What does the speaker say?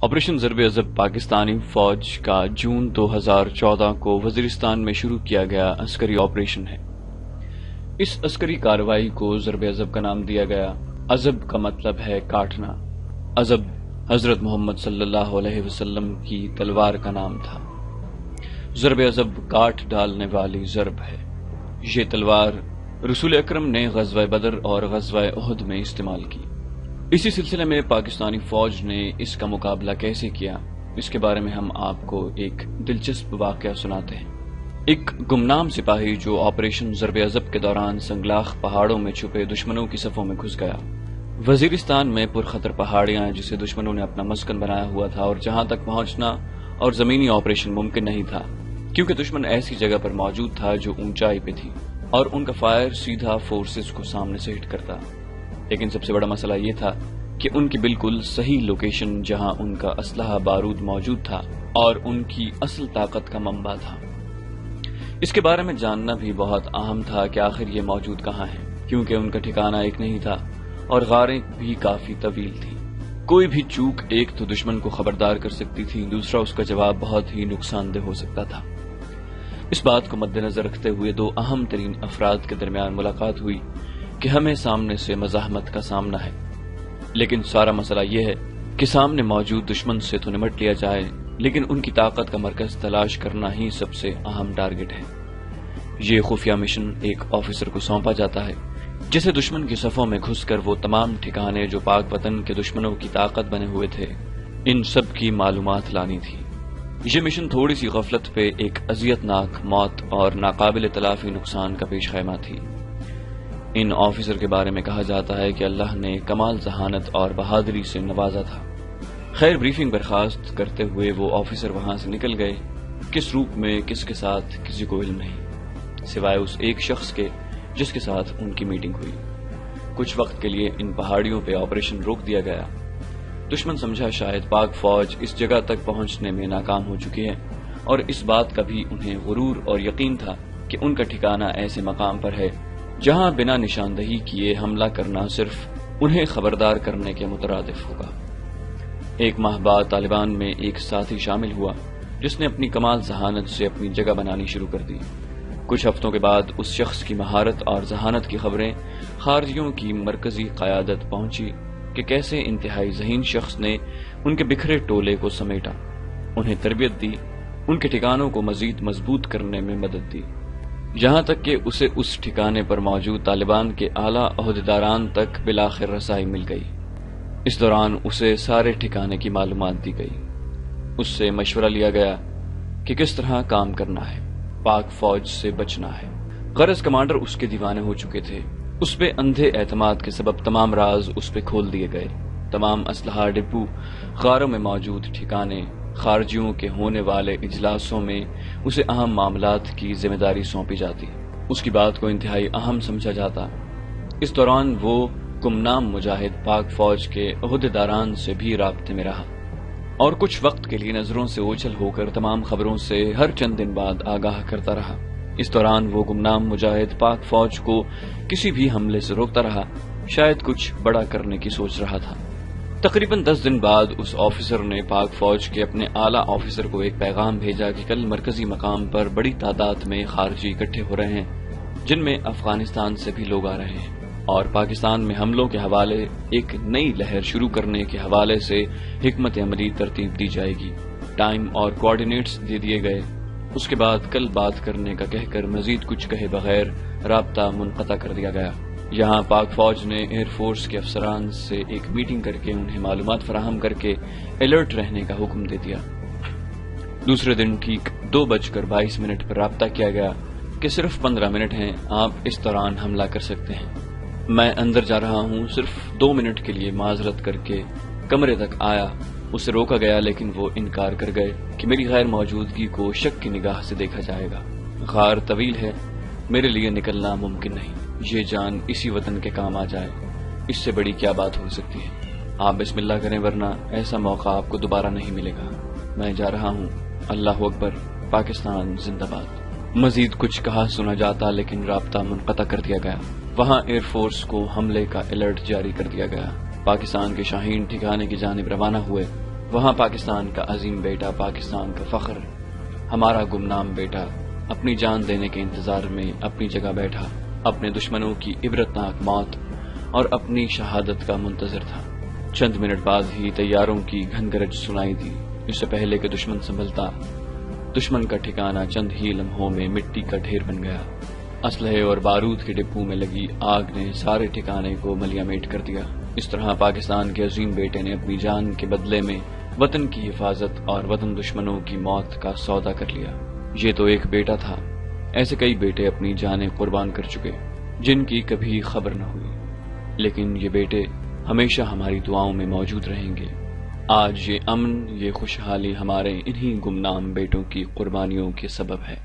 Operation Zarb Azb Pakistani فوج کا جون 2014 کو وزیرستان میں شروع کیا گیا عسکری آپریشن ہے۔ اس عسکری کارروائی کو ضرب عضب کا نام دیا گیا۔ عضب کا مطلب ہے کاٹنا۔ عضب حضرت محمد صلی اللہ علیہ وسلم کی تلوار کا نام تھا۔ ضرب عضب کاٹ ڈالنے والی ضرب ہے۔ یہ تلوار رسول اکرم نے غزوہ بدر اور غزوہ احد میں استعمال کی۔ اسی سلسلے میں پاکستانی فوج نے اس کا مقابلہ کیسے کیا، اس کے بارے میں ہم آپ کو ایک دلچسپ واقعہ سناتے ہیں۔ ایک گمنام سپاہی جو آپریشن ضرب عضب کے دوران سنگلاخ پہاڑوں میں چھپے دشمنوں کی صفوں میں گھس گیا۔ وزیرستان میں پرخطر پہاڑیاں جسے دشمنوں نے اپنا مسکن بنایا ہوا تھا اور جہاں تک پہنچنا اور زمینی آپریشن ممکن نہیں تھا، کیونکہ دشمن ایسی جگہ پر موجود تھا جو اونچائی پہ تھی اور ان کا فائر سیدھا فورسز کو سامنے سے ہٹ کرتا۔ لیکن سب سے بڑا مسئلہ یہ تھا کہ ان کی بالکل صحیح لوکیشن جہاں ان کا اسلحہ بارود موجود تھا اور ان کی اصل طاقت کا منبع تھا۔ اس کے بارے میں جاننا بھی بہت اہم تھا کہ آخر یہ موجود کہاں ہیں، کیونکہ ان کا ٹھکانہ ایک نہیں تھا اور غاریں بھی کافی طویل تھیں۔ کوئی بھی چوک ایک تو دشمن کو خبردار کر سکتی تھی، دوسرا اس کا جواب بہت ہی نقصان دہ ہو سکتا تھا۔ اس بات کو مد نظر رکھتے ہوئے دو اہم ترین افراد کے درمیان ملاقات ہوئی کہ ہمیں سامنے سے مزاحمت کا سامنا ہے، لیکن سارا مسئلہ یہ ہے کہ سامنے موجود دشمن سے تو نمٹ لیا جائے، لیکن ان کی طاقت کا مرکز تلاش کرنا ہی سب سے اہم ٹارگٹ ہے۔ یہ خفیہ مشن ایک آفیسر کو سونپا جاتا ہے جسے دشمن کی صفوں میں گھس کر وہ تمام ٹھکانے جو پاک وطن کے دشمنوں کی طاقت بنے ہوئے تھے، ان سب کی معلومات لانی تھی۔ یہ مشن تھوڑی سی غفلت پہ ایک اذیت ناک موت اور ناقابل تلافی نقصان کا پیش خیمہ تھی۔ ان آفیسر کے بارے میں کہا جاتا ہے کہ اللہ نے کمال ذہانت اور بہادری سے نوازا تھا۔ خیر، بریفنگ برخاست کرتے ہوئے وہ آفیسر وہاں سے نکل گئے۔ کس روپ میں، کس کے ساتھ، کسی کو علم نہیں، سوائے اس ایک شخص کے جس کے ساتھ ان کی میٹنگ ہوئی۔ کچھ وقت کے لیے ان پہاڑیوں پہ آپریشن روک دیا گیا۔ دشمن سمجھا شاید پاک فوج اس جگہ تک پہنچنے میں ناکام ہو چکی ہے، اور اس بات کا بھی انہیں غرور اور یقین تھا کہ ان کا ٹھکانہ ایسے مقام پر ہے جہاں بنا نشاندہی کیے حملہ کرنا صرف انہیں خبردار کرنے کے مترادف ہوگا۔ ایک ماہ بعد طالبان میں ایک ساتھی شامل ہوا جس نے اپنی کمال ذہانت سے اپنی جگہ بنانی شروع کر دی۔ کچھ ہفتوں کے بعد اس شخص کی مہارت اور ذہانت کی خبریں خارجیوں کی مرکزی قیادت پہنچی کہ کیسے انتہائی ذہین شخص نے ان کے بکھرے ٹولے کو سمیٹا، انہیں تربیت دی، ان کے ٹھکانوں کو مزید مضبوط کرنے میں مدد دی، یہاں تک کہ اسے اس ٹھکانے پر موجود طالبان کے اعلیٰ عہدیداران تک بالآخر رسائی مل گئی۔ اس دوران اسے سارے ٹھکانے کی معلومات دی گئی۔ اس سے مشورہ لیا گیا کہ کس طرح کام کرنا ہے، پاک فوج سے بچنا ہے۔ غرض کمانڈر اس کے دیوانے ہو چکے تھے۔ اس پہ اندھے اعتماد کے سبب تمام راز اس پہ کھول دیے گئے۔ تمام اسلحہ ڈپو، غاروں میں موجود ٹھکانے، خارجیوں کے ہونے والے اجلاسوں میں اسے اہم معاملات کی ذمہ داری سونپی جاتی، اس کی بات کو انتہائی اہم سمجھا جاتا۔ اس دوران وہ گمنام مجاہد پاک فوج کے عہدیداران سے بھی رابطے میں رہا اور کچھ وقت کے لیے نظروں سے اوجھل ہو کر تمام خبروں سے ہر چند دن بعد آگاہ کرتا رہا۔ اس دوران وہ گمنام مجاہد پاک فوج کو کسی بھی حملے سے روکتا رہا، شاید کچھ بڑا کرنے کی سوچ رہا تھا۔ تقریباً 10 دن بعد اس آفیسر نے پاک فوج کے اپنے اعلیٰ آفیسر کو ایک پیغام بھیجا کہ کل مرکزی مقام پر بڑی تعداد میں خارجی اکٹھے ہو رہے ہیں، جن میں افغانستان سے بھی لوگ آ رہے ہیں، اور پاکستان میں حملوں کے حوالے ایک نئی لہر شروع کرنے کے حوالے سے حکمت عملی ترتیب دی جائے گی۔ ٹائم اور کوآرڈینیٹس دے دیے گئے۔ اس کے بعد کل بات کرنے کا کہہ کر مزید کچھ کہے بغیر رابطہ منقطع کر دیا گیا۔ یہاں پاک فوج نے ایئر فورس کے افسران سے ایک میٹنگ کر کے انہیں معلومات فراہم کر کے الرٹ رہنے کا حکم دے دیا۔ دوسرے دن ٹھیک 2:22 پر رابطہ کیا گیا کہ صرف 15 منٹ ہیں، آپ اس دوران حملہ کر سکتے ہیں۔ میں اندر جا رہا ہوں، صرف 2 منٹ کے لیے معذرت کر کے کمرے تک آیا۔ اسے روکا گیا لیکن وہ انکار کر گئے کہ میری غیر موجودگی کو شک کی نگاہ سے دیکھا جائے گا۔ غار طویل ہے، میرے لیے نکلنا ممکن نہیں، یہ جان اسی وطن کے کام آ جائے، اس سے بڑی کیا بات ہو سکتی ہے۔ آپ بسم اللہ کریں ورنہ ایسا موقع آپ کو دوبارہ نہیں ملے گا۔ میں جا رہا ہوں، اللہ اکبر، پاکستان زندہ باد۔ مزید کچھ کہا سنا جاتا لیکن رابطہ منقطع کر دیا گیا۔ وہاں ایئر فورس کو حملے کا الرٹ جاری کر دیا گیا۔ پاکستان کے شاہین ٹھکانے کی جانب روانہ ہوئے۔ وہاں پاکستان کا عظیم بیٹا، پاکستان کا فخر، ہمارا گمنام بیٹا اپنی جان دینے کے انتظار میں اپنی جگہ بیٹھا، اپنے دشمنوں کی عبرتناک موت اور اپنی شہادت کا منتظر تھا۔ چند منٹ بعد ہی طیاروں کی گھنگرج سنائی دی۔ اس سے پہلے کہ دشمن سنبھلتا، دشمن کا ٹھکانہ چند ہی لمحوں میں مٹی کا ڈھیر بن گیا۔ اسلحے اور بارود کے ڈبوں میں لگی آگ نے سارے ٹھکانے کو ملیامیٹ کر دیا۔ اس طرح پاکستان کے عظیم بیٹے نے اپنی جان کے بدلے میں وطن کی حفاظت اور وطن دشمنوں کی موت کا سودا کر لیا۔ یہ تو ایک بیٹا تھا، ایسے کئی بیٹے اپنی جانیں قربان کر چکے جن کی کبھی خبر نہ ہوئی، لیکن یہ بیٹے ہمیشہ ہماری دعاؤں میں موجود رہیں گے۔ آج یہ امن، یہ خوشحالی ہمارے انہی گمنام بیٹوں کی قربانیوں کے سبب ہے۔